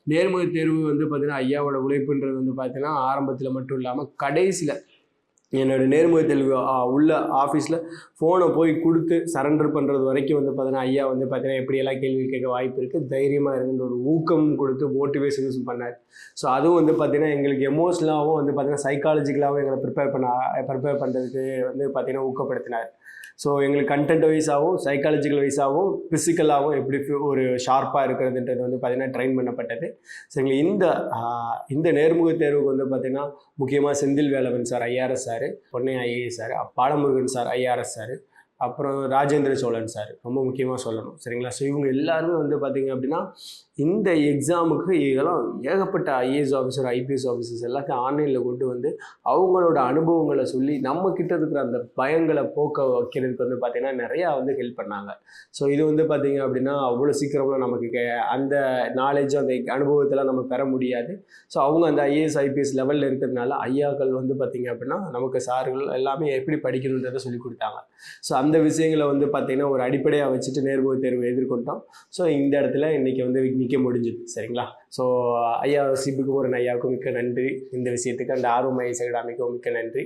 நேர்முக தேர்வு வந்து பார்த்தீங்கன்னா ஐயாவோட உழைப்புன்றது வந்து பார்த்தீங்கன்னா ஆரம்பத்தில் மட்டும் இல்லாமல் கடைசியில் என்னோடய நேர்முக தேர்வு உள்ள ஆஃபீஸில் ஃபோனை போய் கொடுத்து சரண்டர் பண்ணுறது வரைக்கும் வந்து பார்த்தீங்கன்னா ஐயா வந்து பார்த்தீங்கன்னா எப்படியெல்லாம் கேள்வி கேட்க வாய்ப்பு இருக்குது, தைரியமாக இருக்குன்ற ஒரு ஊக்கம் கொடுத்து மோட்டிவேஷன்ஸும் பண்ணார். ஸோ அதுவும் வந்து பார்த்தீங்கன்னா எங்களுக்கு எமோஷ்னலாகவும் வந்து பார்த்தீங்கன்னா சைக்காலஜிக்கலாகவும் எங்களை ப்ரிப்பேர் பண்ணுறதுக்கு வந்து பார்த்தீங்கன்னா ஊக்கப்படுத்தினார். ஸோ எங்களுக்கு கண்டென்ட் வைஸாகவும் சைக்காலஜிக்கல் வைஸாகவும் ஃபிசிக்கலாகவும் எப்படி ஒரு ஷார்ப்பாக இருக்கிறதுன்றது வந்து பார்த்திங்கன்னா ட்ரெயின் பண்ணப்பட்டது. ஸோ எங்களுக்கு இந்த நேர்முக தேர்வுக்கு வந்து பார்த்திங்கன்னா முக்கியமாக Senthil Velavan sir IRS sir, Ponnaiya IAS sir, Balamurugan sir IRS sir, அப்புறம் ராஜேந்திர சோழன் சார் ரொம்ப முக்கியமாக சொல்லணும். சரிங்களா? ஸோ இவங்க எல்லாருமே வந்து பார்த்திங்க அப்படின்னா இந்த எக்ஸாமுக்கு இதெல்லாம் ஏகப்பட்ட ஐஏஎஸ் ஆஃபீஸர் ஐபிஎஸ் ஆஃபீஸர்ஸ் எல்லாத்தையும் ஆன்லைனில் கொண்டு வந்து அவங்களோட அனுபவங்களை சொல்லி நம்மக்கிட்ட இருக்கிற அந்த பயங்களை போக்க வைக்கிறதுக்கு வந்து பார்த்திங்கன்னா நிறையா வந்து ஹெல்ப் பண்ணாங்க. ஸோ இது வந்து பார்த்திங்க அப்படின்னா அவ்வளோ சீக்கிரமாக நமக்கு அந்த நாலேஜ் அந்த அனுபவத்தெல்லாம் நம்ம பெற முடியாது. ஸோ அவங்க அந்த ஐஏஎஸ் ஐபிஎஸ் லெவலில் இருக்கிறதுனால ஐயாக்கள் வந்து பார்த்திங்க அப்படின்னா நமக்கு சார்கள் எல்லாமே எப்படி படிக்கணுன்றதை சொல்லி கொடுத்தாங்க. ஸோ அந்த விஷயங்களை வந்து பார்த்திங்கன்னா ஒரு அடிப்படையாக வச்சுட்டு நேர்முக தேர்வு எதிர்கொண்டோம். ஸோ இந்த இடத்துல இன்றைக்கி வந்து நிற்க முடிஞ்சுது. சரிங்களா? ஸோ ஐயா சிபுகுமரன் ஐயாவுக்கும் மிக்க நன்றி. இந்த விஷயத்துக்கு அந்த ஆர்வம் ஐயா மிகவும் மிக்க நன்றி.